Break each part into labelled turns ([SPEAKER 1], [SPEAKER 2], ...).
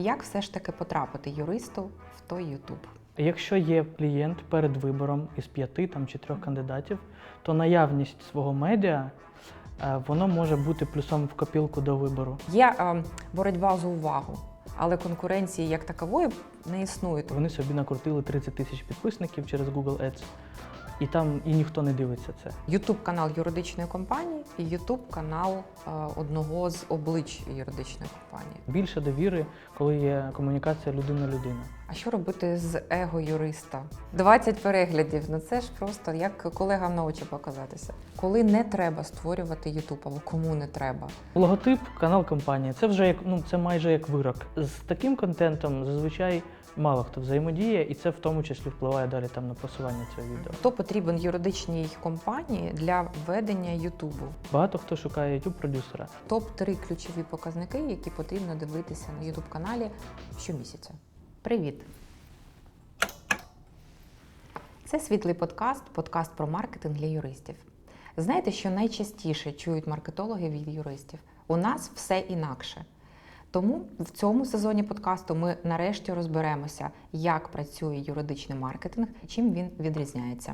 [SPEAKER 1] Як все ж таки потрапити юристу в той YouTube?
[SPEAKER 2] Якщо є клієнт перед вибором із 5 чи 3 кандидатів, то наявність свого медіа воно може бути плюсом в копілку до вибору.
[SPEAKER 1] Є боротьба за увагу, але конкуренції як такової не існує.
[SPEAKER 2] Вони собі накрутили 30 тисяч підписників через Google Ads, і ніхто не дивиться це.
[SPEAKER 1] YouTube-канал юридичної компанії і YouTube-канал одного з облич юридичної компанії.
[SPEAKER 2] Більше довіри, коли є комунікація людина-людина.
[SPEAKER 1] А що робити з его юриста? 20 переглядів, ну це ж просто як колегам на очі показатися. Коли не треба створювати YouTube, або кому не треба?
[SPEAKER 2] Логотип, канал компанії – це вже це майже як вирок. З таким контентом зазвичай мало хто взаємодіє, і це в тому числі впливає далі на просування цього відео.
[SPEAKER 1] Хто потрібен юридичній компанії для ведення Ютубу?
[SPEAKER 2] Багато хто шукає YouTube-продюсера.
[SPEAKER 1] Топ-3 ключові показники, які потрібно дивитися на YouTube-каналі щомісяця. Привіт! Це світлий подкаст про маркетинг для юристів. Знаєте, що найчастіше чують маркетологи від юристів? У нас все інакше. Тому в цьому сезоні подкасту ми нарешті розберемося, як працює юридичний маркетинг і чим він відрізняється.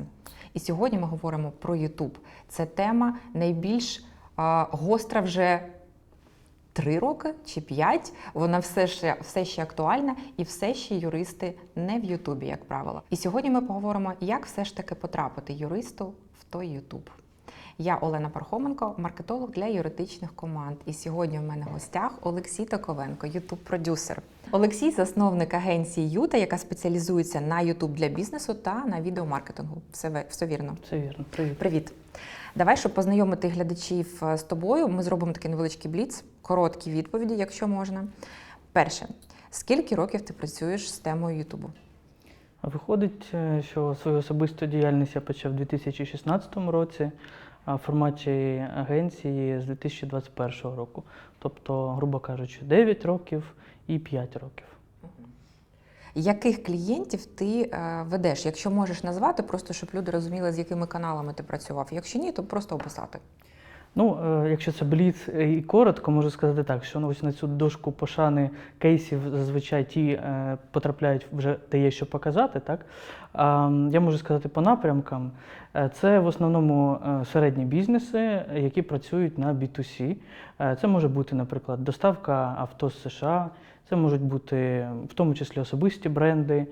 [SPEAKER 1] І сьогодні ми говоримо про YouTube. Це тема найбільш гостра вже 3 роки чи 5. Вона все ще актуальна і все ще юристи не в Ютубі, як правило. І сьогодні ми поговоримо, як все ж таки потрапити юристу в той Ютуб. Я Олена Пархоменко, маркетолог для юридичних команд. І сьогодні в мене в гостях Олексій Токовенко, YouTube-продюсер. Олексій – засновник агенції Юта, яка спеціалізується на YouTube для бізнесу та на відеомаркетингу. Все вірно?
[SPEAKER 2] Все вірно. Привіт.
[SPEAKER 1] Привіт. Давай, щоб познайомити глядачів з тобою, ми зробимо такий невеличкий бліц, короткі відповіді, якщо можна. Перше. Скільки років ти працюєш з темою Ютубу?
[SPEAKER 2] Виходить, що свою особисту діяльність я почав у 2016 році, а в форматі агенції з 2021 року. Тобто, грубо кажучи, 9 років і 5 років.
[SPEAKER 1] Яких клієнтів ти ведеш? Якщо можеш назвати, просто щоб люди розуміли, з якими каналами ти працював. Якщо ні, то просто описати.
[SPEAKER 2] Якщо це бліц і коротко, можу сказати так, що ось на цю дошку пошани кейсів зазвичай ті потрапляють вже де є що показати. Так? Я можу сказати по напрямкам. Це в основному середні бізнеси, які працюють на B2C. Це може бути, наприклад, доставка авто з США, це можуть бути в тому числі особисті бренди.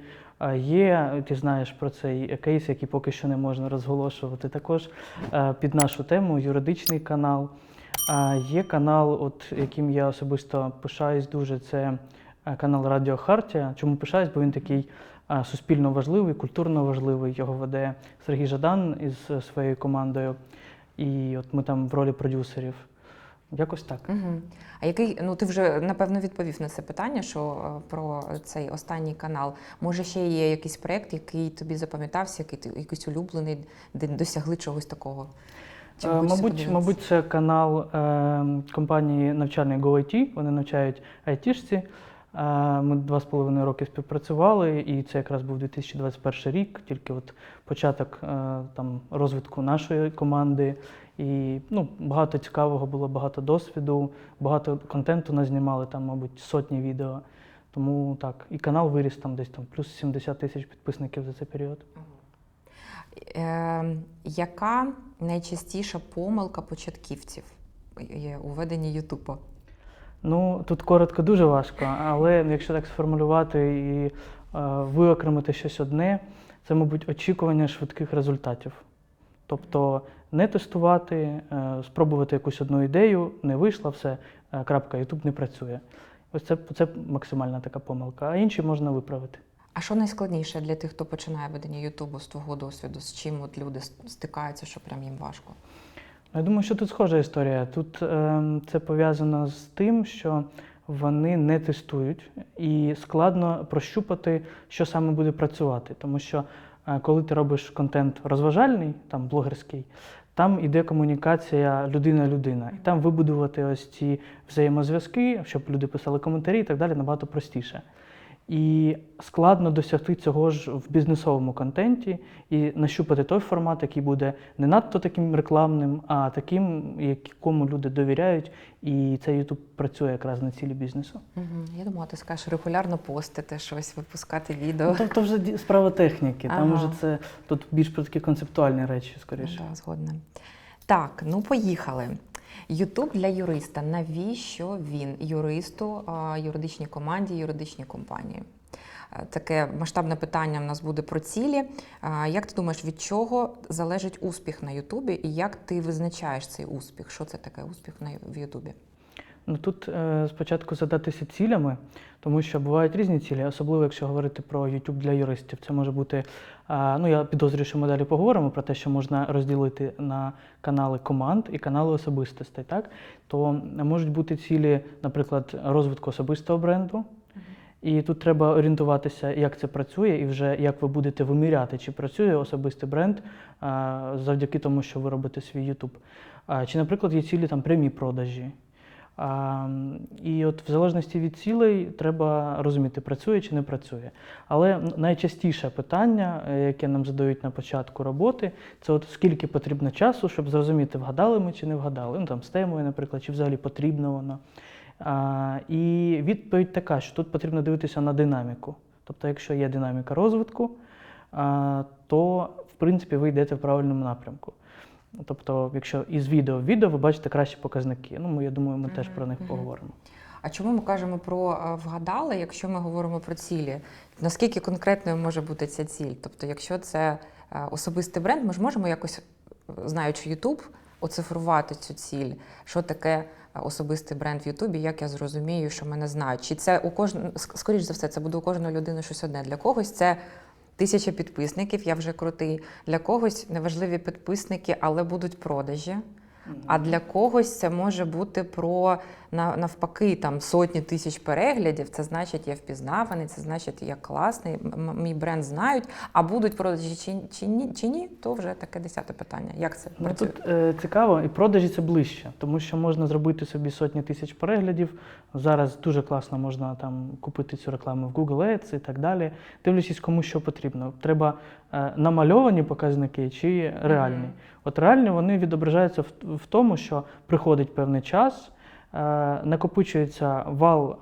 [SPEAKER 2] Є, ти знаєш про цей кейс, який поки що не можна розголошувати, також під нашу тему юридичний канал. Є канал, яким я особисто пишаюсь дуже, це канал Радіо Хартія. Чому пишаюсь? Бо він такий суспільно важливий, культурно важливий. Його веде Сергій Жадан із своєю командою. І ми там в ролі продюсерів. Якось так.
[SPEAKER 1] Угу. А який, ти вже, напевно, відповів на це питання, що про цей останній канал. Може, ще є якийсь проєкт, який тобі запам'ятався, якийсь улюблений, де досягли чогось такого?
[SPEAKER 2] Мабуть, це канал компанії навчальної GoIT. Вони навчають айтішці. Ми 2,5 роки співпрацювали, і це якраз був 2021 рік, тільки початок розвитку нашої команди. І багато цікавого було, багато досвіду, багато контенту назнімали, мабуть, сотні відео. Тому так, і канал виріс десь плюс 70 тисяч підписників за цей період.
[SPEAKER 1] Яка найчастіша помилка початківців у веденні Ютуба?
[SPEAKER 2] Тут коротко дуже важко, але якщо так сформулювати і виокремити щось одне, це, мабуть, очікування швидких результатів. Тобто не тестувати, спробувати якусь одну ідею, не вийшло, все, крапка, YouTube не працює. Ось це максимальна така помилка, а інші можна виправити. А
[SPEAKER 1] що найскладніше для тих, хто починає ведення Ютубу з твого досвіду? З чим люди стикаються, що прям їм важко?
[SPEAKER 2] Я думаю, що тут схожа історія. Тут це пов'язано з тим, що вони не тестують і складно прощупати, що саме буде працювати. Тому що коли ти робиш контент розважальний, блогерський, там іде комунікація людина-людина. І там вибудувати ось ці взаємозв'язки, щоб люди писали коментарі і так далі, набагато простіше. І складно досягти цього ж в бізнесовому контенті і нащупати той формат, який буде не надто таким рекламним, а таким, якому люди довіряють, і цей YouTube працює якраз на цілі бізнесу.
[SPEAKER 1] Я думала, ти скажеш регулярно постити щось, випускати відео.
[SPEAKER 2] Тобто вже справа техніки, там
[SPEAKER 1] Ага.
[SPEAKER 2] вже це тут більш про такі концептуальні речі, скоріше.
[SPEAKER 1] Да, згодна. Так, ну поїхали. YouTube для юриста. Навіщо він юристу, юридичній команді, юридичній компанії? Таке масштабне питання в нас буде про цілі. Як ти думаєш, від чого залежить успіх на Ютубі і як ти визначаєш цей успіх? Що це таке успіх в Ютубі?
[SPEAKER 2] Ну тут спочатку задатися цілями, тому що бувають різні цілі, особливо якщо говорити про YouTube для юристів. Це може бути, ну я підозрюю, що ми далі поговоримо про те, що можна розділити на канали команд і канали особистостей, так? То можуть бути цілі, наприклад, розвитку особистого бренду. І тут треба орієнтуватися, як це працює, і вже як ви будете виміряти, чи працює особистий бренд завдяки тому, що ви робите свій YouTube. Чи, наприклад, є цілі там прямі продажі. І от в залежності від цілей треба розуміти, працює чи не працює. Але найчастіше питання, яке нам задають на початку роботи, це от скільки потрібно часу, щоб зрозуміти, вгадали ми чи не вгадали. Ну там з темою, наприклад, чи взагалі потрібно воно. І відповідь така, що тут потрібно дивитися на динаміку. Тобто, якщо є динаміка розвитку, то, в принципі, ви йдете в правильному напрямку. Тобто, якщо із відео в відео ви бачите кращі показники. Ну, я думаю, ми теж про них поговоримо.
[SPEAKER 1] А чому ми кажемо про вгадали, якщо ми говоримо про цілі? Наскільки конкретною може бути ця ціль? Тобто, якщо це особистий бренд, ми ж можемо якось, знаючи YouTube, оцифрувати цю ціль. Що таке особистий бренд в Ютубі, як я зрозумію, що мене знають? Чи це у кожного, скоріш за все, це буде у кожної людини щось одне. Для когось це 1000 підписників, я вже крутий. Для когось неважливі підписники, але будуть продажі. А для когось це може бути про, навпаки, там сотні тисяч переглядів. Це значить, я впізнаваний, це значить, я класний, мій бренд знають. А будуть продажі чи ні, то вже таке 10-те питання. Як це працює?
[SPEAKER 2] Тут цікаво, і продажі це ближче, тому що можна зробити собі сотні тисяч переглядів. Зараз дуже класно можна там купити цю рекламу в Google Ads і так далі. Дивлячись, кому що потрібно. Треба намальовані показники чи реальні. От реальні вони відображаються в тому, що приходить певний час, накопичується вал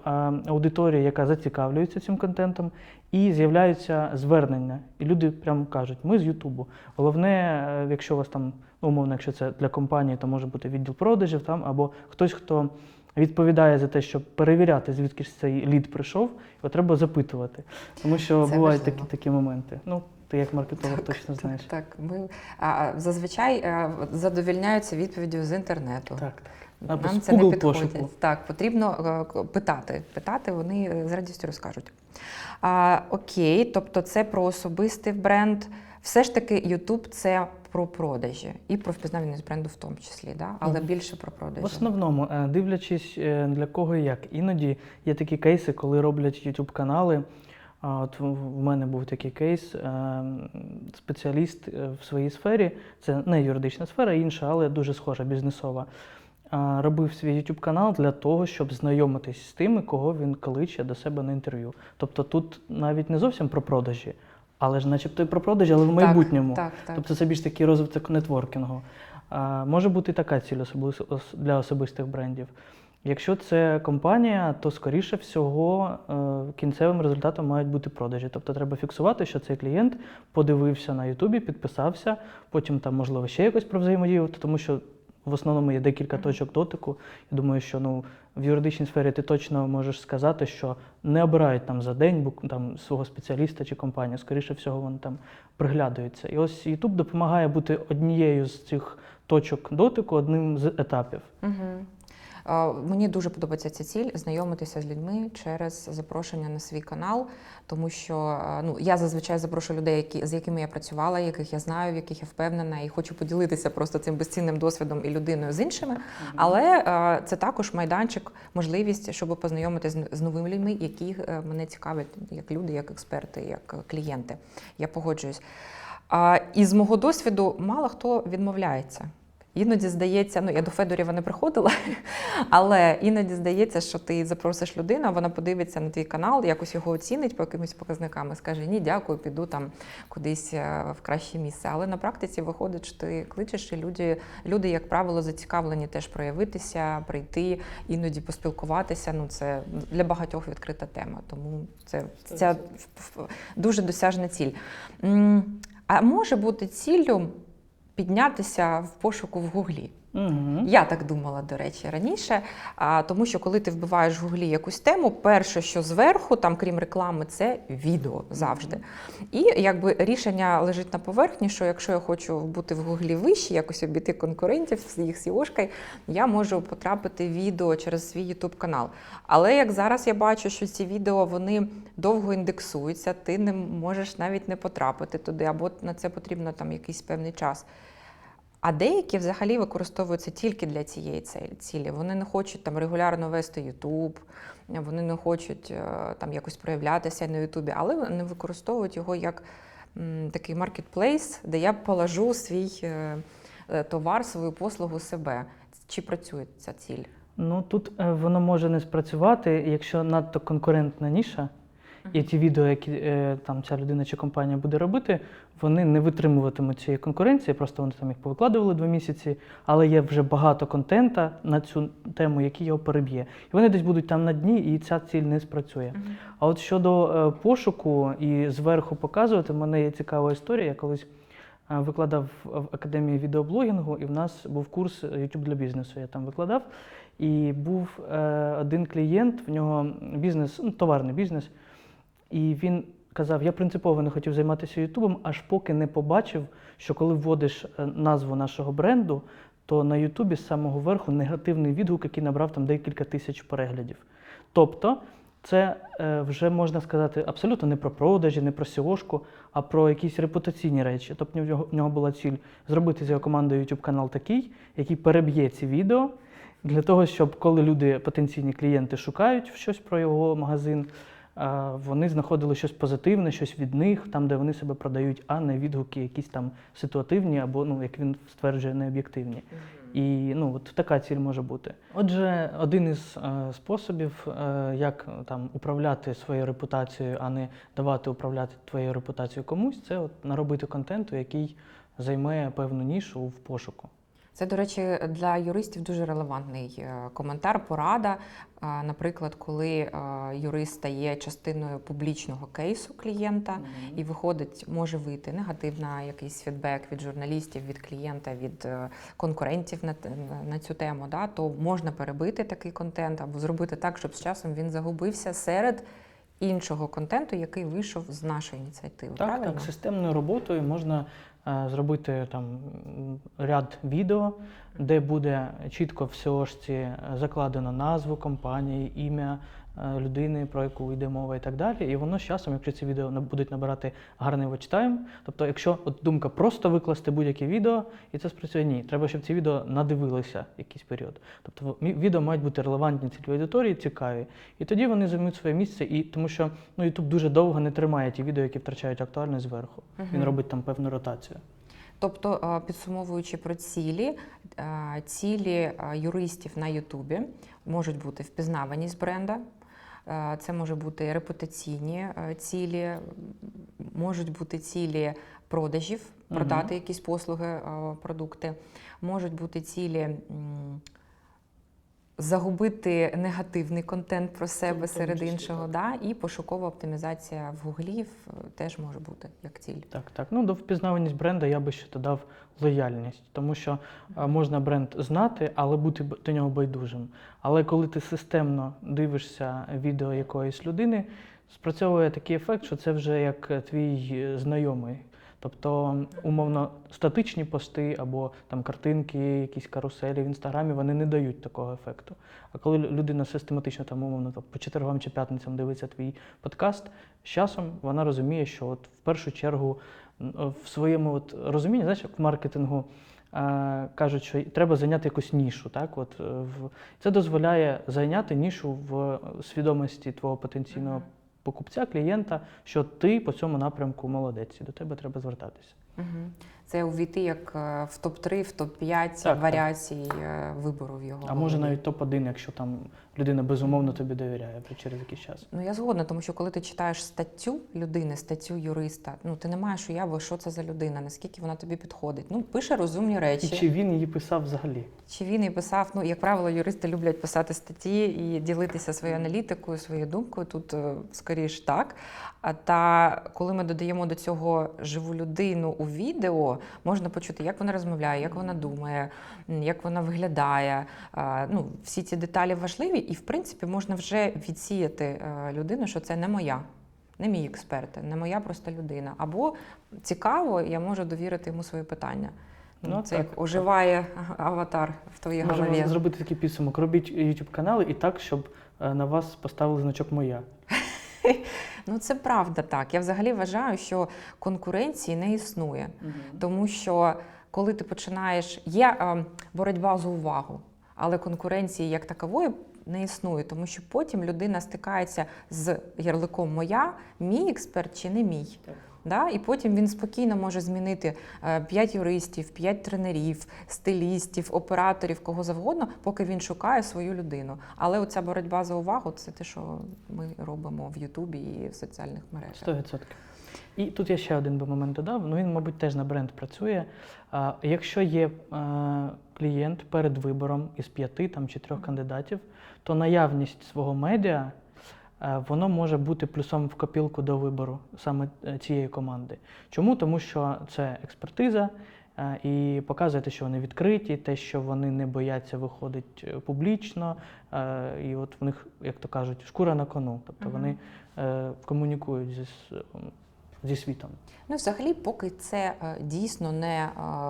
[SPEAKER 2] аудиторії, яка зацікавлюється цим контентом, і з'являються звернення. І люди прямо кажуть, ми з Ютубу. Головне, якщо у вас там, умовно, якщо це для компанії, то може бути відділ продажів там, або хтось, хто відповідає за те, щоб перевіряти, звідки ж цей лід прийшов, його треба запитувати. Тому що це бувають такі моменти. Ну, ти як маркетолог точно знаєш.
[SPEAKER 1] Так, ми зазвичай задовільняються відповіддю з інтернету.
[SPEAKER 2] Так.
[SPEAKER 1] Нам це не підходить. Так, потрібно питати. Питати вони з радістю розкажуть. Окей, тобто це про особистий бренд. Все ж таки YouTube – це про продажі і про впізнаваність бренду в тому числі, да? Але більше про продажі.
[SPEAKER 2] В основному, дивлячись для кого і як. Іноді є такі кейси, коли роблять YouTube-канали. От в мене був такий кейс, спеціаліст в своїй сфері, це не юридична сфера, інша, але дуже схожа, бізнесова. Робив свій YouTube-канал для того, щоб знайомитись з тими, кого він кличе до себе на інтерв'ю. Тобто тут навіть не зовсім про продажі, але ж начебто і про продажі, але в майбутньому.
[SPEAKER 1] Так.
[SPEAKER 2] Тобто це більш такий розвиток нетворкінгу. Може бути і така ціль для особистих брендів. Якщо це компанія, то, скоріше всього, кінцевим результатом мають бути продажі. Тобто треба фіксувати, що цей клієнт подивився на Ютубі, підписався, потім там, можливо, ще якось провзаємодіяти, тому що в основному є декілька точок дотику. Я думаю, що в юридичній сфері ти точно можеш сказати, що не обирають там за день там, свого спеціаліста чи компанію. Скоріше всього, вони там приглядаються. І ось YouTube допомагає бути однією з цих точок дотику, одним з етапів.
[SPEAKER 1] Мені дуже подобається ця ціль – знайомитися з людьми через запрошення на свій канал, тому що я зазвичай запрошую людей, з якими я працювала, яких я знаю, в яких я впевнена, і хочу поділитися просто цим безцінним досвідом і людиною з іншими. Але це також майданчик, можливість, щоб познайомитися з новими людьми, які мене цікавлять як люди, як експерти, як клієнти. Я погоджуюсь. І з мого досвіду мало хто відмовляється Іноді здається, я до Федорєва не приходила, але іноді здається, що ти запросиш людину, вона подивиться на твій канал, якось його оцінить по якимось показникам і скаже: ні, дякую, піду там кудись в краще місце. Але на практиці виходить, що ти кличеш, і люди, як правило, зацікавлені теж проявитися, прийти, іноді поспілкуватися. Це для багатьох відкрита тема, тому це дуже досяжна ціль. А може бути ціллю піднятися в пошуку в Гуглі. Я так думала, до речі, раніше, тому що коли ти вбиваєш в Гуглі якусь тему, перше, що зверху, там, крім реклами, це відео завжди. І якби рішення лежить на поверхні, що якщо я хочу бути в Гуглі вище, якось обійти конкурентів з їх SEO-шкою, я можу потрапити в відео через свій YouTube канал. Але як зараз я бачу, що ці відео, вони довго індексуються, ти не можеш навіть не потрапити туди, або на це потрібно там якийсь певний час. А деякі взагалі використовуються тільки для цієї цілі. Вони не хочуть там регулярно вести YouTube, вони не хочуть там якось проявлятися на YouTube, але вони використовують його як такий маркетплейс, де я положу свій товар, свою послугу себе. Чи працює ця ціль?
[SPEAKER 2] Тут воно може не спрацювати, якщо надто конкурентна ніша. І ті відео, які там ця людина чи компанія буде робити, вони не витримуватимуть цієї конкуренції, просто вони там їх повикладували 2 місяці, але є вже багато контента на цю тему, який його переб'є. І вони десь будуть там на дні, і ця ціль не спрацює. А от щодо пошуку і зверху показувати, в мене є цікава історія. Я колись викладав в Академії відеоблогінгу, і в нас був курс YouTube для бізнесу. Я там викладав, і був один клієнт, в нього бізнес, товарний бізнес, і він казав: я принципово не хотів займатися Ютубом, аж поки не побачив, що коли вводиш назву нашого бренду, то на Ютубі з самого верху негативний відгук, який набрав там декілька тисяч переглядів. Тобто це вже, можна сказати, абсолютно не про продажі, не про SEO-шку, а про якісь репутаційні речі. Тобто в нього була ціль зробити з його командою YouTube канал такий, який переб'є ці відео, для того, щоб коли люди, потенційні клієнти, шукають щось про його магазин, вони знаходили щось позитивне, щось від них, там, де вони себе продають, а не відгуки якісь там ситуативні або, як він стверджує, необ'єктивні. І от така ціль може бути. Отже, один із способів, як там управляти своєю репутацією, а не давати управляти твоєю репутацією комусь, це наробити контенту, який займе певну нішу в пошуку.
[SPEAKER 1] Це, до речі, для юристів дуже релевантний коментар, порада. Наприклад, коли юрист стає частиною публічного кейсу клієнта і виходить, може вийти негативний якийсь фідбек від журналістів, від клієнта, від конкурентів на цю тему, то можна перебити такий контент або зробити так, щоб з часом він загубився серед іншого контенту, який вийшов з нашої ініціативи.
[SPEAKER 2] Так, системною роботою можна зробити там ряд відео, де буде чітко в SEO-шці закладено назву компанії, ім'я людини, про яку йде мова і так далі. І воно з часом, якщо ці відео будуть набирати гарний watch-time, тобто якщо думка просто викласти будь-яке відео, і це спрацює, ні. Треба, щоб ці відео надивилися якийсь період. Тобто відео мають бути релевантні цільовій аудиторії, цікаві. І тоді вони займуть своє місце, і тому що YouTube дуже довго не тримає ті відео, які втрачають актуальність зверху. Він робить там певну ротацію.
[SPEAKER 1] Тобто, підсумовуючи про цілі юристів на Ютубі можуть бути впізнаваність бренда, це може бути репутаційні цілі, можуть бути цілі продажів, продати якісь послуги, продукти, можуть бути цілі загубити негативний контент про себе серед іншого, і пошукова оптимізація в Гуглі теж може бути як ціль.
[SPEAKER 2] Так. До впізнаваність бренда я би ще додав лояльність, тому що можна бренд знати, але бути до нього байдужим. Але коли ти системно дивишся відео якоїсь людини, спрацьовує такий ефект, що це вже як твій знайомий. Тобто, умовно, статичні пости або там картинки, якісь каруселі в Інстаграмі, вони не дають такого ефекту. А коли людина систематично, там, умовно, по четвергам чи п'ятницям дивиться твій подкаст, з часом вона розуміє, що в першу чергу в своєму розумінні, знаєш, як в маркетингу кажуть, що треба зайняти якусь нішу. Це дозволяє зайняти нішу в свідомості твого потенційного покупця, клієнта, що ти по цьому напрямку молодець, і до тебе треба звертатися.
[SPEAKER 1] це увійти як в топ-3, в топ-5
[SPEAKER 2] Так,
[SPEAKER 1] варіацій вибору в його
[SPEAKER 2] А може
[SPEAKER 1] голові.
[SPEAKER 2] навіть топ-1, якщо там людина безумовно тобі довіряє через якийсь час.
[SPEAKER 1] Ну, я згодна, тому що коли ти читаєш статтю людини, статтю юриста, ну, ти не маєш уяви, що це за людина, наскільки вона тобі підходить. Ну, пише розумні
[SPEAKER 2] І
[SPEAKER 1] речі.
[SPEAKER 2] чи він її писав взагалі?
[SPEAKER 1] Чи він і писав, ну, як правило, юристи люблять писати статті і ділитися своєю аналітикою, своєю думкою, тут скоріш так. Та коли ми додаємо до цього живу людину у відео, можна почути, як вона розмовляє, як вона думає, як вона виглядає. Ну, всі ці деталі важливі, і, в принципі, можна вже відсіяти людину, що це не моя. Не мій експерт, не моя просто людина. Або цікаво, я можу довірити йому свої питання.
[SPEAKER 2] Ну,
[SPEAKER 1] це
[SPEAKER 2] так,
[SPEAKER 1] як оживає аватар в твоїй голові.
[SPEAKER 2] Можемо зробити такий підсумок. Робіть YouTube-канали і так, щоб на вас поставили значок «Моя».
[SPEAKER 1] Ну, це правда так. Я взагалі вважаю, що конкуренції не існує. Тому що, коли ти починаєш... Є боротьба за увагу, але конкуренції як такової не існує, тому що потім людина стикається з ярликом «моя», мій експерт чи не мій.
[SPEAKER 2] Так.
[SPEAKER 1] Да? І потім він спокійно може змінити 5 юристів, 5 тренерів, стилістів, операторів, кого завгодно, поки він шукає свою людину. Але оця боротьба за увагу – це те, що ми робимо в Ютубі і в соціальних мережах.
[SPEAKER 2] 100%. І тут я ще один би момент додав, ну він, мабуть, теж на бренд працює. Якщо є клієнт перед вибором із 5 там, чи 3 кандидатів, то наявність свого медіа воно може бути плюсом в копілку до вибору саме цієї команди. Чому? Тому що це експертиза і показує те, що вони відкриті, те, що вони не бояться виходити публічно, і от в них, як то кажуть, шкура на кону. Тобто вони комунікують зі світом.
[SPEAKER 1] Ну, взагалі, поки це дійсно не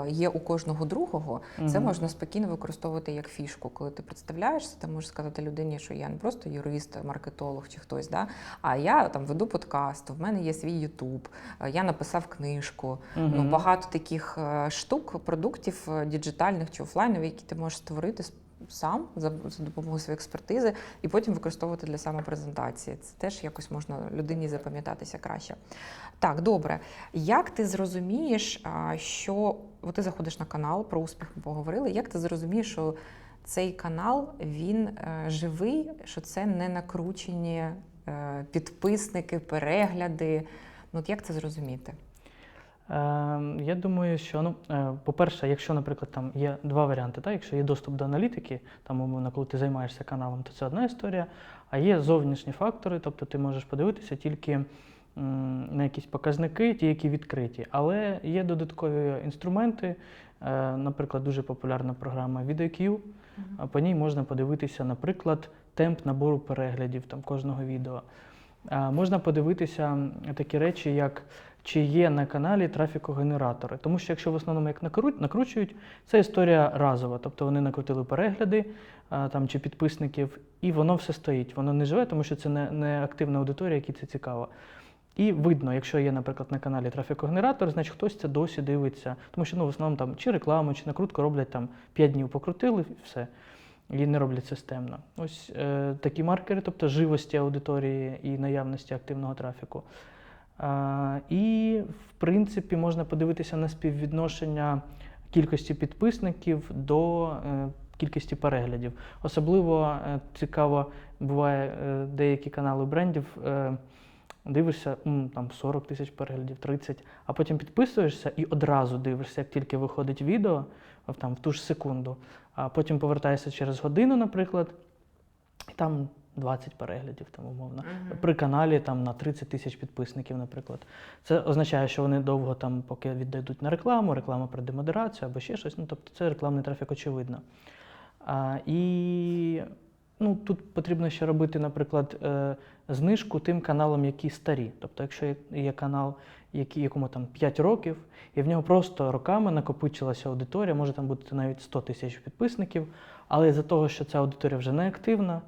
[SPEAKER 1] є у кожного другого, це можна спокійно використовувати як фішку. Коли ти представляєшся, ти можеш сказати людині, що я не просто юрист, маркетолог чи хтось, да? А я там веду подкаст, в мене є свій Ютуб, я написав книжку. Ну, багато таких штук, продуктів діджитальних чи офлайнових, які ти можеш створити сам за допомогою своєї експертизи і потім використовувати для самопрезентації. Це теж якось можна людині запам'ятатися краще. Так, добре. Як ти зрозумієш, що ти заходиш на канал, про успіх ми поговорили, як ти зрозумієш, що цей канал, він живий, що це не накручені підписники, перегляди? Ну, от як це зрозуміти?
[SPEAKER 2] Я думаю, що, по-перше, якщо, наприклад, там є 2 варіанти, так? Якщо є доступ до аналітики, там, умовно, коли ти займаєшся каналом, то це одна історія, а є зовнішні фактори, тобто ти можеш подивитися тільки на якісь показники, ті, які відкриті. Але є додаткові інструменти, наприклад, дуже популярна програма VidIQ, по ній можна подивитися, наприклад, темп набору переглядів там, кожного відео. Можна подивитися такі речі, як чи є на каналі трафікогенератори. Тому що якщо в основному як накручують, це історія разова. Тобто вони накрутили перегляди там, чи підписників, і воно все стоїть. Воно не живе, тому що це не активна аудиторія, якій це цікаво. І видно, якщо є, наприклад, на каналі трафікогенератор, значить хтось це досі дивиться. Тому що в основному там чи рекламу, чи накрутку роблять там 5 днів покрутили, і все. І не роблять системно. Ось такі маркери, тобто живості аудиторії і наявності активного трафіку. І, в принципі, можна подивитися на співвідношення кількості підписників до кількості переглядів. Особливо цікаво буває деякі канали брендів, дивишся, там 40 тисяч переглядів, 30, а потім підписуєшся і одразу дивишся, як тільки виходить відео, там, в ту ж секунду, а потім повертаєшся через годину, наприклад, і там 20 переглядів, там, умовно. При каналі там, на 30 тисяч підписників, наприклад. Це означає, що вони довго там, поки віддадуть на рекламу, реклама про демодерацію або ще щось, тобто це рекламний трафік, очевидно. І тут потрібно ще робити, наприклад, знижку тим каналам, які старі. Тобто, якщо є канал, якому там 5 років, і в нього просто роками накопичилася аудиторія, може там бути навіть 100 тисяч підписників, але із-за того, що ця аудиторія вже не активна,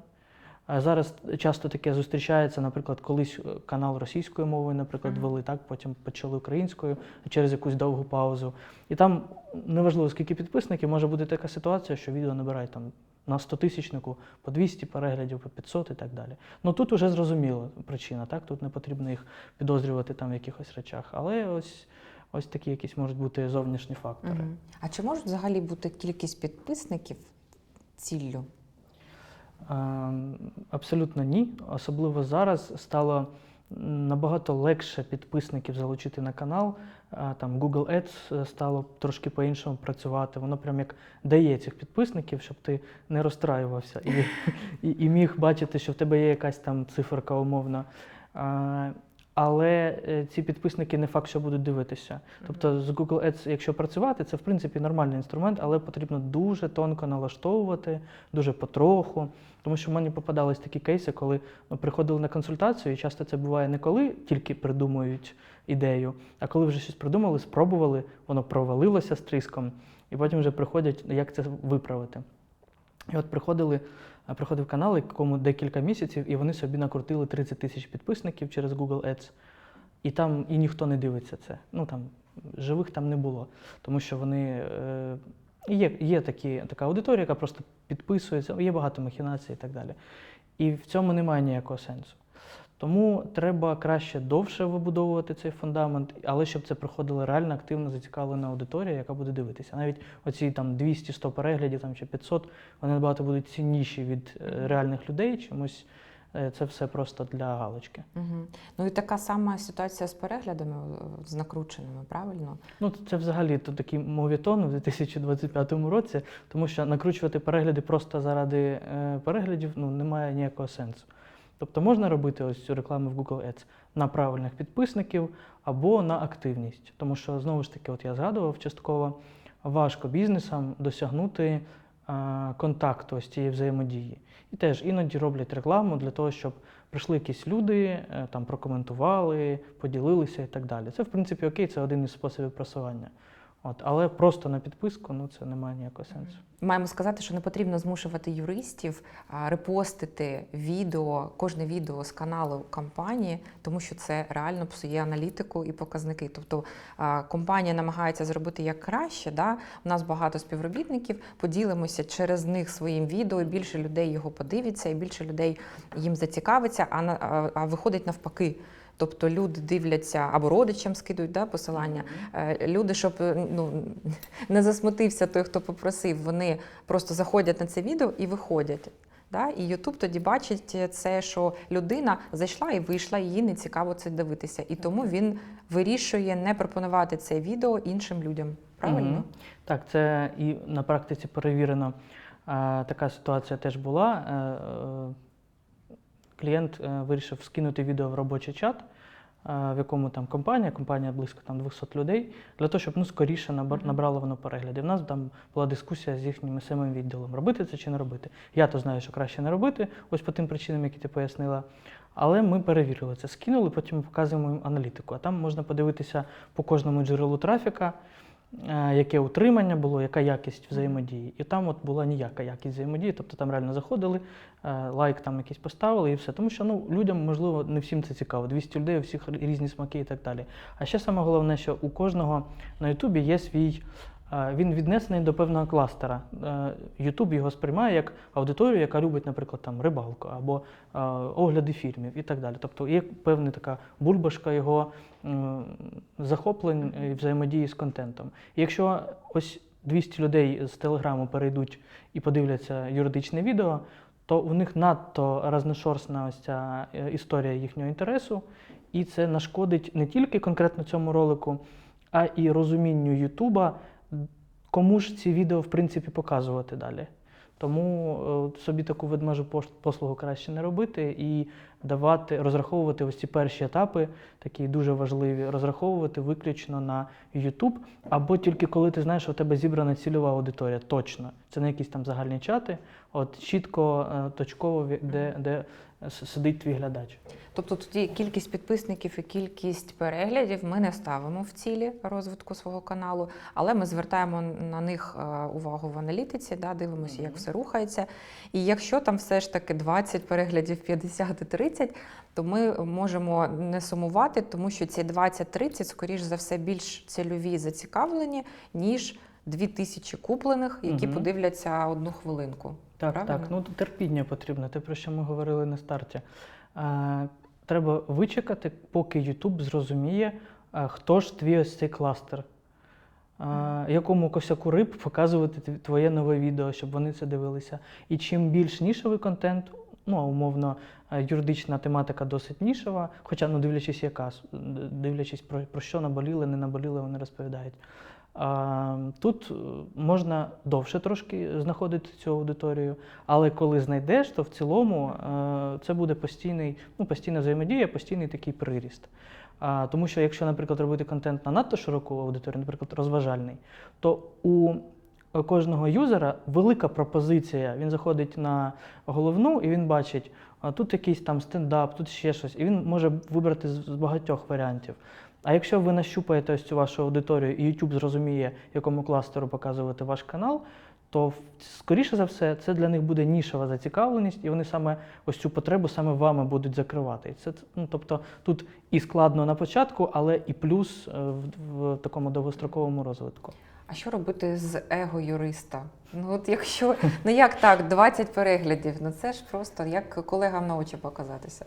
[SPEAKER 2] зараз часто таке зустрічається, наприклад, колись канал російською мовою, наприклад, вели, так, потім почали українською через якусь довгу паузу. І там, неважливо скільки підписників, може бути така ситуація, що відео набирає там на 100-тисячнику по 200 переглядів, по 500 і так далі. Тут уже зрозуміла причина, так? Тут не потрібно їх підозрювати там в якихось речах. Але ось Ось такі якісь можуть бути зовнішні фактори.
[SPEAKER 1] А чи може взагалі бути кількість підписників ціллю?
[SPEAKER 2] Абсолютно ні. Особливо зараз стало набагато легше підписників залучити на канал. Там Google Ads стало трошки по-іншому працювати. Воно прям як дає цих підписників, щоб ти не розстраювався і міг бачити, що в тебе є якась там циферка умовна. Але ці підписники не факт, що будуть дивитися. Тобто з Google Ads, якщо працювати, це в принципі нормальний інструмент, але потрібно дуже тонко налаштовувати, дуже потроху. Тому що в мене попадались такі кейси, коли ми приходили на консультацію, і часто це буває не коли тільки придумують ідею, а коли вже щось придумали, спробували, воно провалилося з тріском, і потім вже приходять, як це виправити. І от приходив канал, якому декілька місяців, і вони собі накрутили 30 тисяч підписників через Google Ads, і там і ніхто не дивиться це. Ну там живих там не було, тому що вони є така аудиторія, яка просто підписується, є багато махінацій і так далі. І в цьому немає ніякого сенсу. Тому треба краще довше вибудовувати цей фундамент, але щоб це проходила реально активно зацікавлена аудиторія, яка буде дивитися. Навіть оці там 200-100 переглядів там, чи 500, вони набагато будуть цінніші від реальних людей, чомусь це все просто для галочки.
[SPEAKER 1] Ну і така сама ситуація з переглядами, з накрученими, правильно?
[SPEAKER 2] Ну це взагалі такий мовітон у 2025 році, тому що накручувати перегляди просто заради переглядів немає ніякого сенсу. Тобто можна робити ось цю рекламу в Google Ads на правильних підписників або на активність. Тому що, знову ж таки, от я згадував частково, важко бізнесам досягнути контакту ось цієї взаємодії. І теж іноді роблять рекламу для того, щоб прийшли якісь люди, там прокоментували, поділилися і так далі. Це, в принципі, окей, це один із способів просування. Але просто на підписку це не має ніякого сенсу.
[SPEAKER 1] Маємо сказати, що не потрібно змушувати юристів репостити кожне відео з каналу компанії, тому що це реально псує аналітику і показники. Тобто компанія намагається зробити як краще. Да? У нас багато співробітників, поділимося через них своїм відео, і більше людей його подивиться, і більше людей їм зацікавиться, а виходить навпаки. Тобто люди дивляться, або родичам скидують посилання. Люди, щоб не засмутився той, хто попросив, вони просто заходять на це відео і виходять. І YouTube тоді бачить це, що людина зайшла і вийшла, їй не цікаво це дивитися. І тому він вирішує не пропонувати це відео іншим людям. Правильно?
[SPEAKER 2] Так, це і на практиці перевірено. Така ситуація теж була. Клієнт вирішив скинути відео в робочий чат, в якому там компанія близько 200 людей, для того, щоб скоріше набрало воно переглядів. У нас там була дискусія з їхнім самим відділом, робити це чи не робити. Я то знаю, що краще не робити, ось по тим причинам, які ти пояснила. Але ми перевірили це, скинули, потім показуємо їм аналітику. А там можна подивитися по кожному джерелу трафіка, яке утримання було, яка якість взаємодії. І там була ніяка якість взаємодії, тобто там реально заходили, лайк там якийсь поставили і все. Тому що людям, можливо, не всім це цікаво. 200 людей, у всіх різні смаки і так далі. А ще саме головне, що у кожного на Ютубі є свій, він віднесений до певного кластера. Ютуб його сприймає як аудиторію, яка любить, наприклад, там рибалку або огляди фільмів і так далі. Тобто є певна така бульбашка його захоплень і взаємодії з контентом. І якщо ось 200 людей з Телеграму перейдуть і подивляться юридичне відео, то у них надто разношорстна ось ця історія їхнього інтересу, і це нашкодить не тільки конкретно цьому ролику, а і розумінню Ютуба, кому ж ці відео, в принципі, показувати далі. Тому собі таку ведмежу послугу краще не робити і розраховувати ось ці перші етапи, такі дуже важливі, розраховувати виключно на YouTube, або тільки коли ти знаєш, що у тебе зібрана цільова аудиторія, точно. Це не якісь там загальні чати, чітко, точково, де сидить твій глядач.
[SPEAKER 1] Тобто тоді кількість підписників і кількість переглядів ми не ставимо в цілі розвитку свого каналу, але ми звертаємо на них увагу в аналітиці, дивимося, як все рухається. І якщо там все ж таки 20 переглядів, 50 і 30, то ми можемо не сумувати, тому що ці 20-30, скоріш за все, більш цільові зацікавлені, ніж 2000 куплених, які подивляться 1 хвилинку.
[SPEAKER 2] Так. Терпіння потрібно, те, про що ми говорили на старті. Треба вичекати, поки YouTube зрозуміє, хто ж твій ось цей кластер, якому косяку риб показувати твоє нове відео, щоб вони це дивилися. І чим більш нішевий контент, ну, умовно, юридична тематика досить нішева, хоча, ну, дивлячись про що наболіли, не наболіли, вони розповідають. Тут можна довше трошки знаходити цю аудиторію, але коли знайдеш, то в цілому це буде постійна взаємодія, постійний такий приріст. Тому що якщо, наприклад, робити контент на надто широку аудиторію, наприклад, розважальний, то у кожного юзера велика пропозиція. Він заходить на головну і він бачить, тут якийсь там стендап, тут ще щось, і він може вибрати з багатьох варіантів. А якщо ви нащупаєте ось цю вашу аудиторію і YouTube зрозуміє, якому кластеру показувати ваш канал, то, скоріше за все, це для них буде нішева зацікавленість, і вони саме ось цю потребу саме вами будуть закривати. Це, ну, тобто тут і складно на початку, але і плюс в такому довгостроковому розвитку.
[SPEAKER 1] А що робити з его юриста? Ну от якщо, ну як так, 20 переглядів, ну це ж просто як колегам на очі показатися.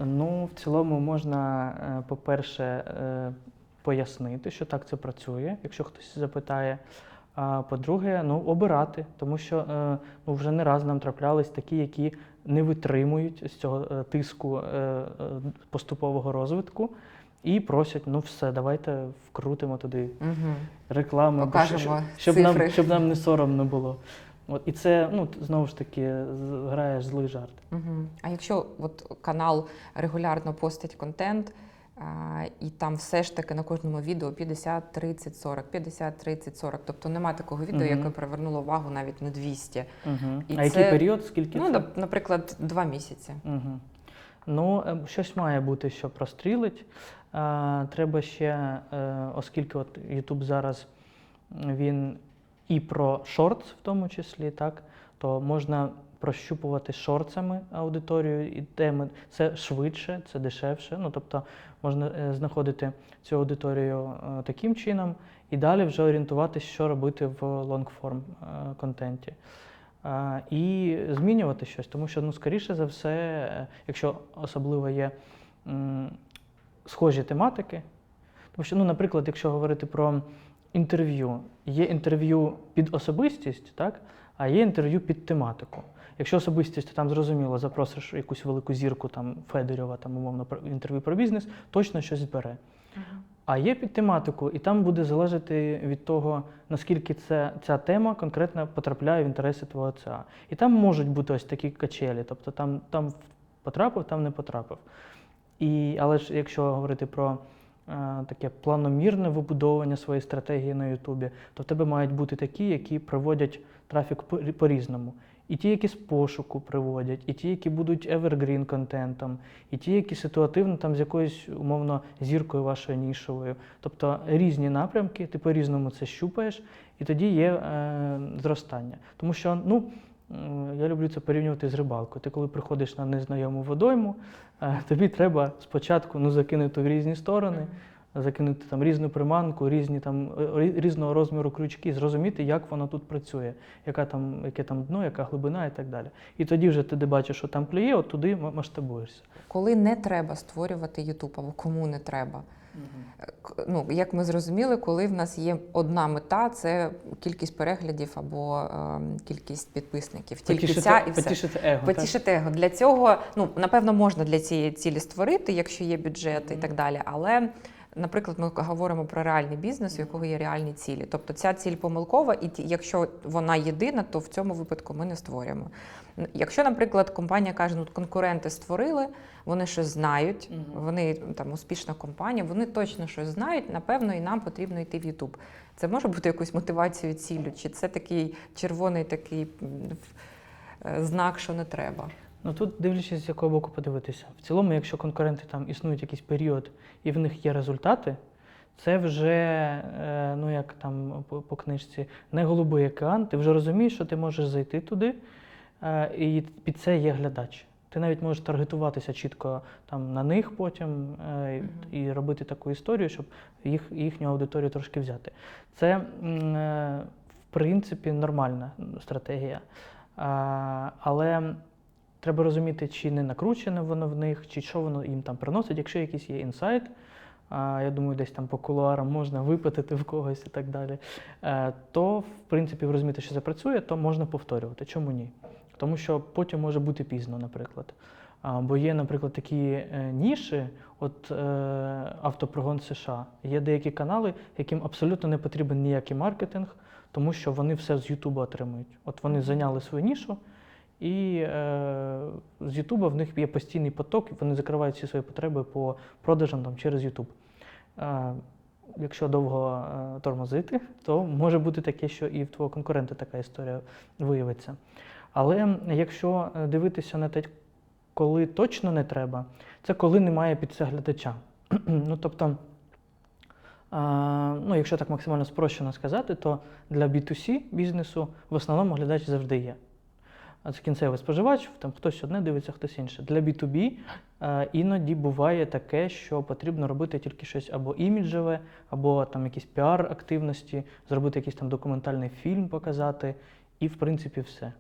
[SPEAKER 2] Ну, в цілому можна, по-перше, пояснити, що так це працює, якщо хтось запитає. А по-друге, ну, обирати, тому що ну, вже не раз нам траплялись такі, які не витримують з цього тиску поступового розвитку і просять, ну все, давайте вкрутимо туди рекламу,
[SPEAKER 1] покажемо
[SPEAKER 2] щоб нам не соромно було. От, і це, ну, знову ж таки, граєш злий жарт.
[SPEAKER 1] А якщо от канал регулярно постить контент, і там все ж таки на кожному відео 50, 30, 40, 50, 30, 40. Тобто нема такого відео, яке привернуло увагу навіть на 200.
[SPEAKER 2] І а який період? Скільки
[SPEAKER 1] ну,
[SPEAKER 2] це?
[SPEAKER 1] Наприклад, 2 місяці.
[SPEAKER 2] Ну, щось має бути, що прострілить. Треба ще, оскільки от YouTube зараз, він і про шортс в тому числі, так, то можна прощупувати шорцами аудиторію і теми. Це швидше, це дешевше. Ну, тобто можна знаходити цю аудиторію таким чином і далі вже орієнтуватися, що робити в лонгформ контенті. І змінювати щось, тому що, ну, скоріше за все, якщо особливо є схожі тематики, тому що, ну, наприклад, якщо говорити про інтерв'ю, є інтерв'ю під особистість, так, а є інтерв'ю під тематику. Якщо особистість, то там зрозуміло, запросиш якусь велику зірку, там Федорєва, там, умовно, інтерв'ю про бізнес, точно щось збере. А є під тематику, і там буде залежати від того, наскільки ця тема конкретно потрапляє в інтереси твого ЦА. І там можуть бути ось такі качелі, тобто там потрапив, там не потрапив. Але ж якщо говорити про таке планомірне вибудовування своєї стратегії на Ютубі, то в тебе мають бути такі, які приводять трафік по-різному. І ті, які з пошуку приводять, і ті, які будуть evergreen контентом, і ті, які ситуативно там з якоюсь, умовно, зіркою вашою нішовою. Тобто різні напрямки, ти по-різному це щупаєш, і тоді є зростання. Тому що, ну, я люблю це порівнювати з рибалкою. Ти коли приходиш на незнайому водойму, тобі треба спочатку закинути в різні сторони, закинути там різну приманку, різного розміру крючки, зрозуміти, як воно тут працює, яке там дно, яка глибина і так далі. І тоді вже ти бачиш, що там клює, от туди масштабуєшся.
[SPEAKER 1] Коли не треба створювати YouTube, або кому не треба? Ну, як ми зрозуміли, коли в нас є одна мета – це кількість переглядів або кількість підписників. Тільки ця і все.
[SPEAKER 2] Потішити его.
[SPEAKER 1] Потішити его. Для цього, ну, напевно, можна для цієї цілі створити, якщо є бюджет і так далі, але, наприклад, ми говоримо про реальний бізнес, у якого є реальні цілі. Тобто ця ціль помилкова, і якщо вона єдина, то в цьому випадку ми не створюємо. Якщо, наприклад, компанія каже, ну, конкуренти створили, вони щось знають, вони там успішна компанія, вони точно щось знають, напевно, і нам потрібно йти в YouTube. Це може бути якоюсь мотивацією, ціллю, чи це такий червоний такий знак, що не треба?
[SPEAKER 2] Ну тут, дивлячись, з якого боку подивитися. В цілому, якщо конкуренти там існують якийсь період і в них є результати, це вже, ну як там по книжці, не голубий океан, ти вже розумієш, що ти можеш зайти туди, і під це є глядач. Ти навіть можеш таргетуватися чітко там на них потім і робити таку історію, щоб їхню аудиторію трошки взяти. Це, в принципі, нормальна стратегія. Але треба розуміти, чи не накручене воно в них, чи що воно їм там приносить. Якщо якийсь є інсайт, я думаю, десь там по кулуарам можна випитати в когось і так далі, то, в принципі, ви розумієте, що це працює, то можна повторювати. Чому ні? Тому що потім може бути пізно, наприклад. Бо є, наприклад, такі ніші, от автопрогон США. Є деякі канали, яким абсолютно не потрібен ніякий маркетинг, тому що вони все з Ютуба отримують. От вони зайняли свою нішу, і з Ютуба в них є постійний поток, і вони закривають всі свої потреби по продажам там, через Ютуб. Якщо довго тормозити, то може бути таке, що і в твого конкурента така історія виявиться. Але якщо дивитися на те, коли точно не треба, це коли немає під це глядача. Ну, тобто, якщо так максимально спрощено сказати, то для B2C бізнесу в основному глядач завжди є. А це кінцевий споживач, там хтось одне дивиться, хтось інше. Для B2B іноді буває таке, що потрібно робити тільки щось або іміджеве, або там якісь піар-активності, зробити якийсь там документальний фільм показати, і в принципі все.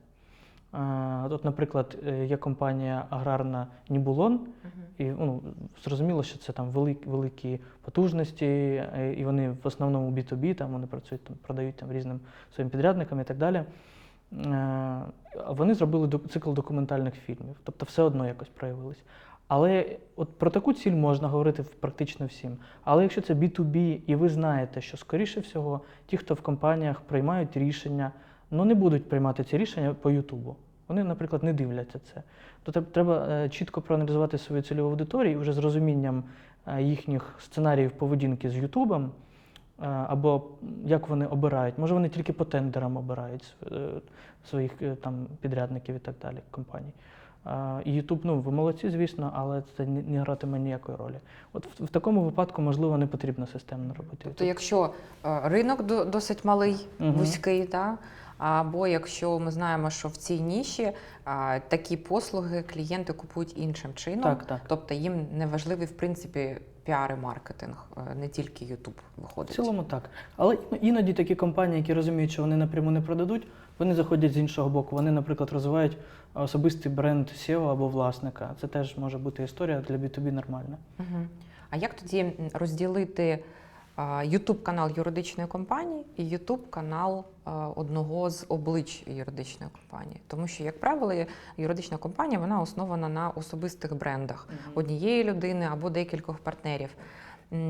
[SPEAKER 2] От, наприклад, є компанія аграрна Нібулон, і зрозуміло, що це там великі потужності, і вони в основному B2B, там вони працюють, там, продають там, різним своїм підрядникам і так далі. Вони зробили цикл документальних фільмів, тобто все одно якось проявилось. Але от про таку ціль можна говорити практично всім. Але якщо це B2B, і ви знаєте, що, скоріше всього, ті, хто в компаніях приймають рішення, не будуть приймати ці рішення по Ютубу. Вони, наприклад, не дивляться це. То треба чітко проаналізувати свою цільову аудиторію і вже з розумінням їхніх сценаріїв поведінки з Ютубом, або як вони обирають. Може, вони тільки по тендерам обирають своїх там підрядників і так далі, компаній. І Ютуб, ви молодці, звісно, але це не гратиме ніякої ролі. От в такому випадку, можливо, не потрібно системно робити.
[SPEAKER 1] Тобто, якщо ринок досить малий, вузький, або якщо ми знаємо, що в цій ніші такі послуги клієнти купують іншим чином, тобто їм не важливий, в принципі, піар і маркетинг, не тільки Ютуб виходить.
[SPEAKER 2] В цілому так. Але іноді такі компанії, які розуміють, що вони напряму не продадуть, вони заходять з іншого боку. Вони, наприклад, розвивають особистий бренд SEO або власника. Це теж може бути історія для B2B нормальна.
[SPEAKER 1] А як тоді розділити YouTube-канал юридичної компанії і YouTube-канал одного з облич юридичної компанії? Тому що, як правило, юридична компанія, вона основана на особистих брендах однієї людини або декількох партнерів.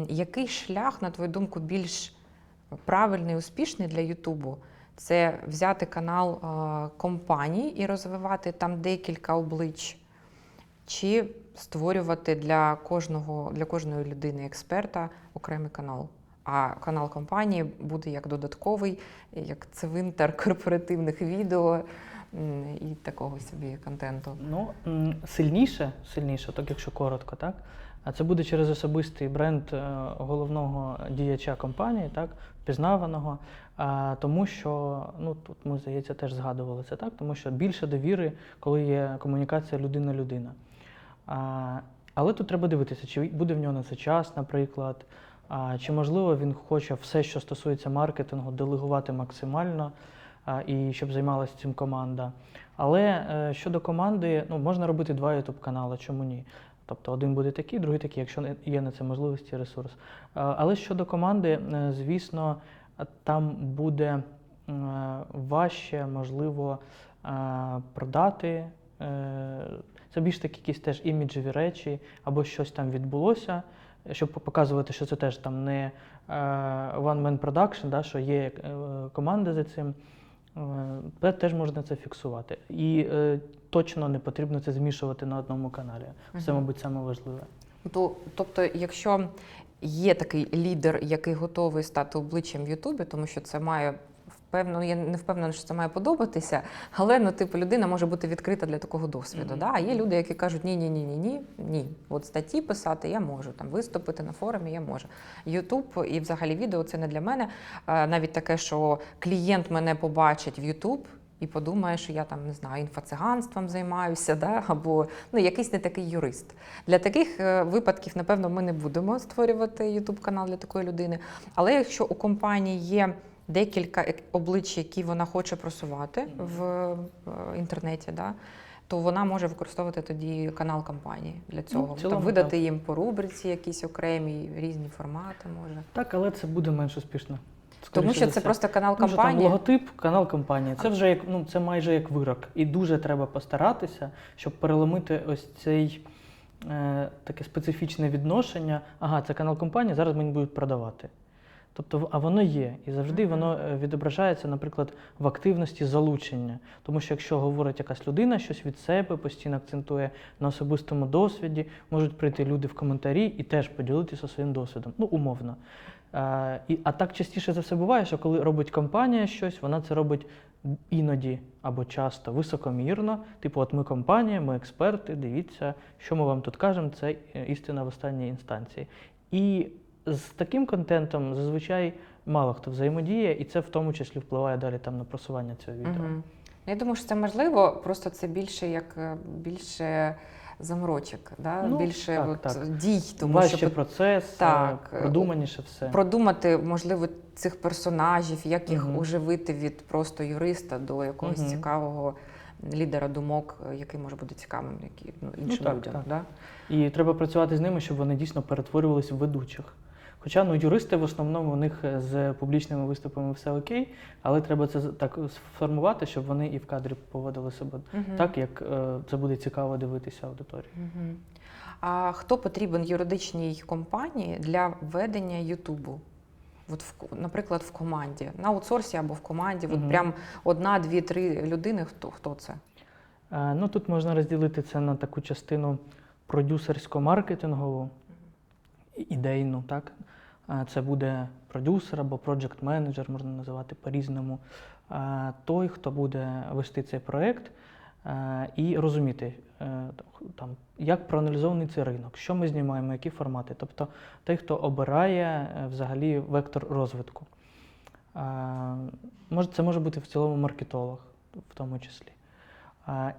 [SPEAKER 1] Який шлях, на твою думку, більш правильний, успішний для Ютубу? Це взяти канал компанії і розвивати там декілька облич, чи створювати для кожної людини-експерта окремий канал? А канал компанії буде як додатковий, як цвинтар корпоративних відео і такого собі контенту.
[SPEAKER 2] Сильніше, так якщо коротко, так? А це буде через особистий бренд головного діяча компанії, так, впізнаваного, тому що, тут ми, здається, теж згадували це, так, тому що більше довіри, коли є комунікація людина-людина. Але тут треба дивитися, чи буде в нього на це час, наприклад, чи, можливо, він хоче все, що стосується маркетингу, делегувати максимально, і щоб займалася цим команда. Але щодо команди, можна робити 2 YouTube-канали, чому ні? Тобто один буде такий, другий такий, якщо є на це можливості і ресурс. Але щодо команди, звісно, там буде важче, можливо, продати. Це більш такі якісь теж іміджеві речі, або щось там відбулося, щоб показувати, що це теж там не one-man production, що є команда за цим. Теж можна це фіксувати. І точно не потрібно це змішувати на одному каналі. Це, мабуть, саме важливе.
[SPEAKER 1] Тобто, якщо є такий лідер, який готовий стати обличчям в Ютубі, тому що це має, я не впевнена, що це має подобатися, але людина може бути відкрита для такого досвіду. А є люди, які кажуть, ні. От статті писати я можу, там виступити на форумі я можу. Ютуб і взагалі відео – це не для мене. Навіть таке, що клієнт мене побачить в Ютуб і подумає, що я там, не знаю, інфоциганством займаюся, або якийсь не такий юрист. Для таких випадків, напевно, ми не будемо створювати Ютуб-канал для такої людини. Але якщо у компанії є декілька облич, які вона хоче просувати в інтернеті, то вона може використовувати тоді канал компанії для цього.
[SPEAKER 2] в цілому,
[SPEAKER 1] видати
[SPEAKER 2] так.
[SPEAKER 1] їм по рубриці якісь окремі, різні формати може.
[SPEAKER 2] Так, але це буде менш успішно.
[SPEAKER 1] Тому
[SPEAKER 2] Скоріше
[SPEAKER 1] що
[SPEAKER 2] за
[SPEAKER 1] це
[SPEAKER 2] все.
[SPEAKER 1] просто канал
[SPEAKER 2] Тому що там
[SPEAKER 1] компанії.
[SPEAKER 2] логотип, канал компанії. Це вже як, це майже як вирок. І дуже треба постаратися, щоб переломити ось цей таке специфічне відношення. Ага, це канал компанії, зараз мені будуть продавати. Тобто, а воно є. І завжди воно відображається, наприклад, в активності залучення. Тому що якщо говорить якась людина щось від себе, постійно акцентує на особистому досвіді, можуть прийти люди в коментарі і теж поділитися своїм досвідом. Ну, умовно. А так частіше за все буває, що коли робить компанія щось, вона це робить іноді або часто високомірно. Типу, от ми компанія, ми експерти, дивіться, що ми вам тут кажемо, це істина в останній інстанції. І з таким контентом зазвичай мало хто взаємодіє, і це в тому числі впливає далі там на просування цього відео.
[SPEAKER 1] Я думаю, що це можливо, просто це більше заморочок, да? Більше дій. Тому
[SPEAKER 2] важче
[SPEAKER 1] що
[SPEAKER 2] процес, продуманіше все.
[SPEAKER 1] Продумати, можливо, цих персонажів, як їх оживити від просто юриста до якогось цікавого лідера думок, який може бути цікавим іншим людям.
[SPEAKER 2] Так.
[SPEAKER 1] Да?
[SPEAKER 2] І треба працювати з ними, щоб вони дійсно перетворювалися в ведучих. Хоча юристи в основному у них з публічними виступами все окей, але треба це так сформувати, щоб вони і в кадрі поводили себе так, як це буде цікаво дивитися аудиторії.
[SPEAKER 1] А хто потрібен юридичній компанії для ведення Ютубу? От наприклад, в команді, на аутсорсі або в команді, от прям 1, 2, 3 людини, хто це?
[SPEAKER 2] Тут можна розділити це на таку частину продюсерсько-маркетингову, ідейну, так? Це буде продюсер або проджект-менеджер, можна називати по-різному. Той, хто буде вести цей проєкт і розуміти, як проаналізований цей ринок, що ми знімаємо, які формати. Тобто той, хто обирає взагалі вектор розвитку. Це може бути в цілому маркетолог, в тому числі.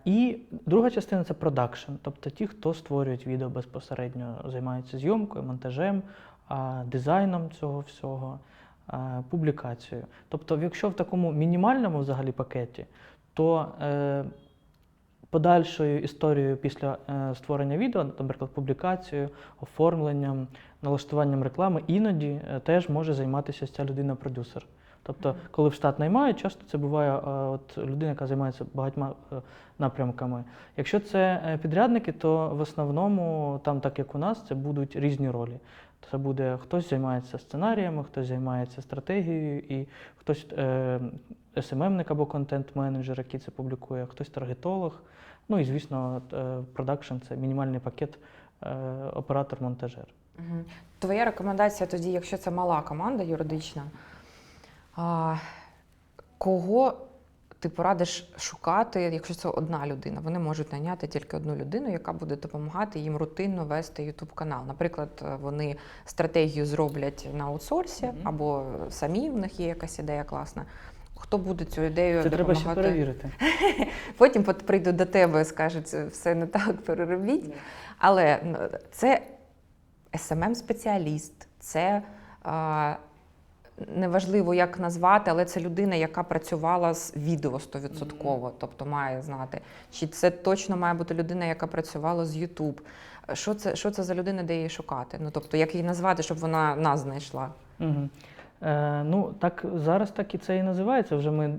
[SPEAKER 2] І друга частина – це продакшн, тобто ті, хто створюють відео безпосередньо, займаються зйомкою, монтажем, дизайном цього всього, публікацією. Тобто, якщо в такому мінімальному взагалі пакеті, то подальшою історією після створення відео, наприклад, публікацією, оформленням, налаштуванням реклами, іноді теж може займатися ця людина-продюсер. Тобто, коли в штат наймають, часто це буває людина, яка займається багатьма напрямками. Якщо це підрядники, то в основному, там так як у нас, це будуть різні ролі. Це буде хтось займається сценаріями, хтось займається стратегією, і хтось SMM-ник або контент-менеджер, який це публікує, хтось таргетолог. Ну і, звісно, продакшн – це мінімальний пакет оператор-монтажер.
[SPEAKER 1] Твоя рекомендація тоді, якщо це мала команда юридична, кого ти порадиш шукати, якщо це одна людина? Вони можуть найняти тільки одну людину, яка буде допомагати їм рутинно вести YouTube-канал. Наприклад, вони стратегію зроблять на аутсорсі, або самі в них є якась ідея класна. Хто буде цю ідею допомагати?
[SPEAKER 2] Це треба ще перевірити.
[SPEAKER 1] Потім прийдуть до тебе і скажуть, все не так, переробіть. Але це SMM-спеціаліст, це неважливо, як назвати, але це людина, яка працювала з відео 100%, тобто має знати. Чи це точно має бути людина, яка працювала з YouTube? Що це за людина, де її шукати? Тобто, як її назвати, щоб вона нас знайшла?
[SPEAKER 2] Так зараз так і це і називається. Вже ми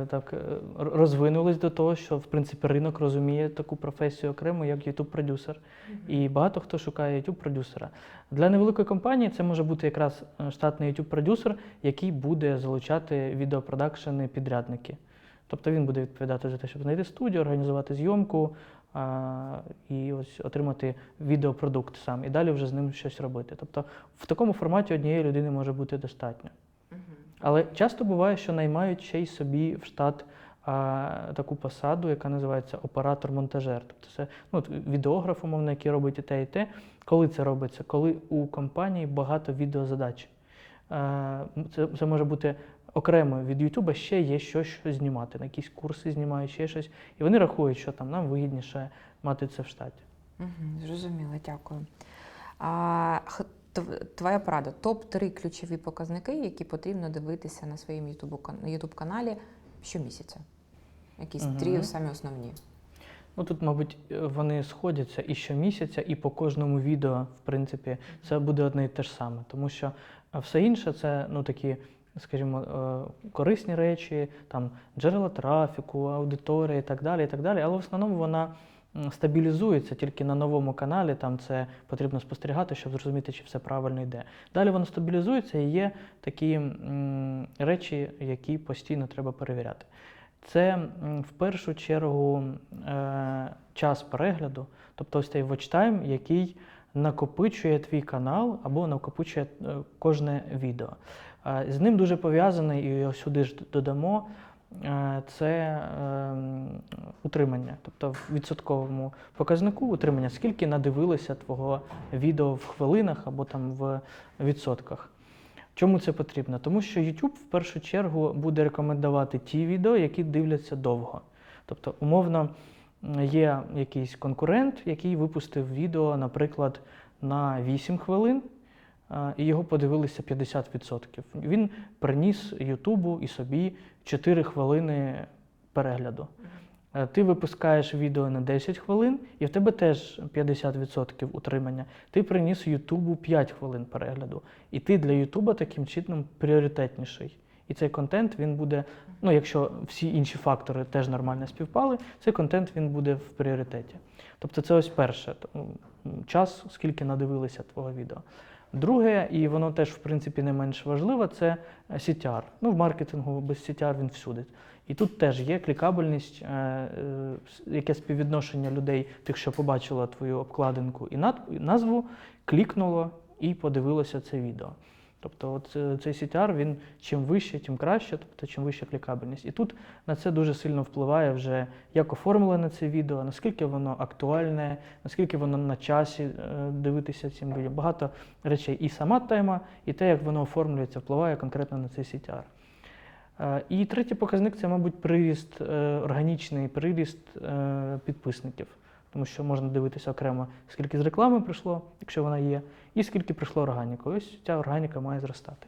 [SPEAKER 2] так розвинулись до того, що в принципі ринок розуміє таку професію окремо, як YouTube-продюсер. І багато хто шукає YouTube-продюсера. Для невеликої компанії це може бути якраз штатний YouTube-продюсер, який буде залучати відеопродакшени підрядники. Тобто він буде відповідати за те, щоб знайти студію, організувати зйомку і ось отримати відеопродукт сам. І далі вже з ним щось робити. Тобто в такому форматі однієї людини може бути достатньо. Але часто буває, що наймають ще й собі в штат таку посаду, яка називається оператор-монтажер. Тобто це відеограф, умовно, який робить і те, і те. Коли це робиться? Коли у компанії багато відеозадач. Це може бути окремо від YouTube, ще є що знімати. На якісь курси знімають, ще щось. І вони рахують, що там нам вигідніше мати це в штаті.
[SPEAKER 1] Зрозуміло, дякую. Твоя порада. Топ-3 ключові показники, які потрібно дивитися на своєму YouTube-каналі щомісяця? Якісь 3 самі основні.
[SPEAKER 2] Ну тут, мабуть, вони сходяться і щомісяця, і по кожному відео, в принципі, це буде одне і те ж саме. Тому що все інше це ну, такі, скажімо, корисні речі, там, джерела трафіку, аудиторія і так далі, і так далі. Але в основному вона стабілізується тільки на новому каналі, там це потрібно спостерігати, щоб зрозуміти, чи все правильно йде. Далі воно стабілізується і є такі речі, які постійно треба перевіряти. Це в першу чергу час перегляду, тобто ось цей watch time, який накопичує твій канал або накопичує кожне відео. З ним дуже пов'язаний, і його сюди ж додамо, це утримання. Тобто в відсотковому показнику утримання, скільки надивилися твого відео в хвилинах або там в відсотках. Чому це потрібно? Тому що YouTube в першу чергу буде рекомендувати ті відео, які дивляться довго. Тобто, умовно, є якийсь конкурент, який випустив відео, наприклад, на 8 хвилин, і його подивилися 50%. Він приніс Ютубу і собі 4 хвилини перегляду. Ти випускаєш відео на 10 хвилин, і в тебе теж 50% утримання. Ти приніс Ютубу 5 хвилин перегляду. І ти для Ютуба таким чином пріоритетніший. І цей контент, він буде, ну якщо всі інші фактори теж нормально співпали, цей контент, він буде в пріоритеті. Тобто це ось перше, час, скільки надивилися твого відео. Друге, і воно теж, в принципі, не менш важливо, це CTR. Ну, в маркетингу без CTR він всюди. І тут теж є клікабельність, яке співвідношення людей, тих, що побачило твою обкладинку і назву, клікнуло і подивилося це відео. Тобто от цей CTR, він чим вище, тим краще, тобто чим вища клікабельність. І тут на це дуже сильно впливає вже, як оформлене це відео, наскільки воно актуальне, наскільки воно на часі дивитися цим відео. Багато речей. І сама тема, і те, як воно оформлюється, впливає конкретно на цей CTR. І третій показник – це, мабуть, приріст, органічний приріст підписників. Тому що можна дивитися окремо, скільки з реклами прийшло, якщо вона є, і скільки прийшло органіки. Ось ця органіка має зростати.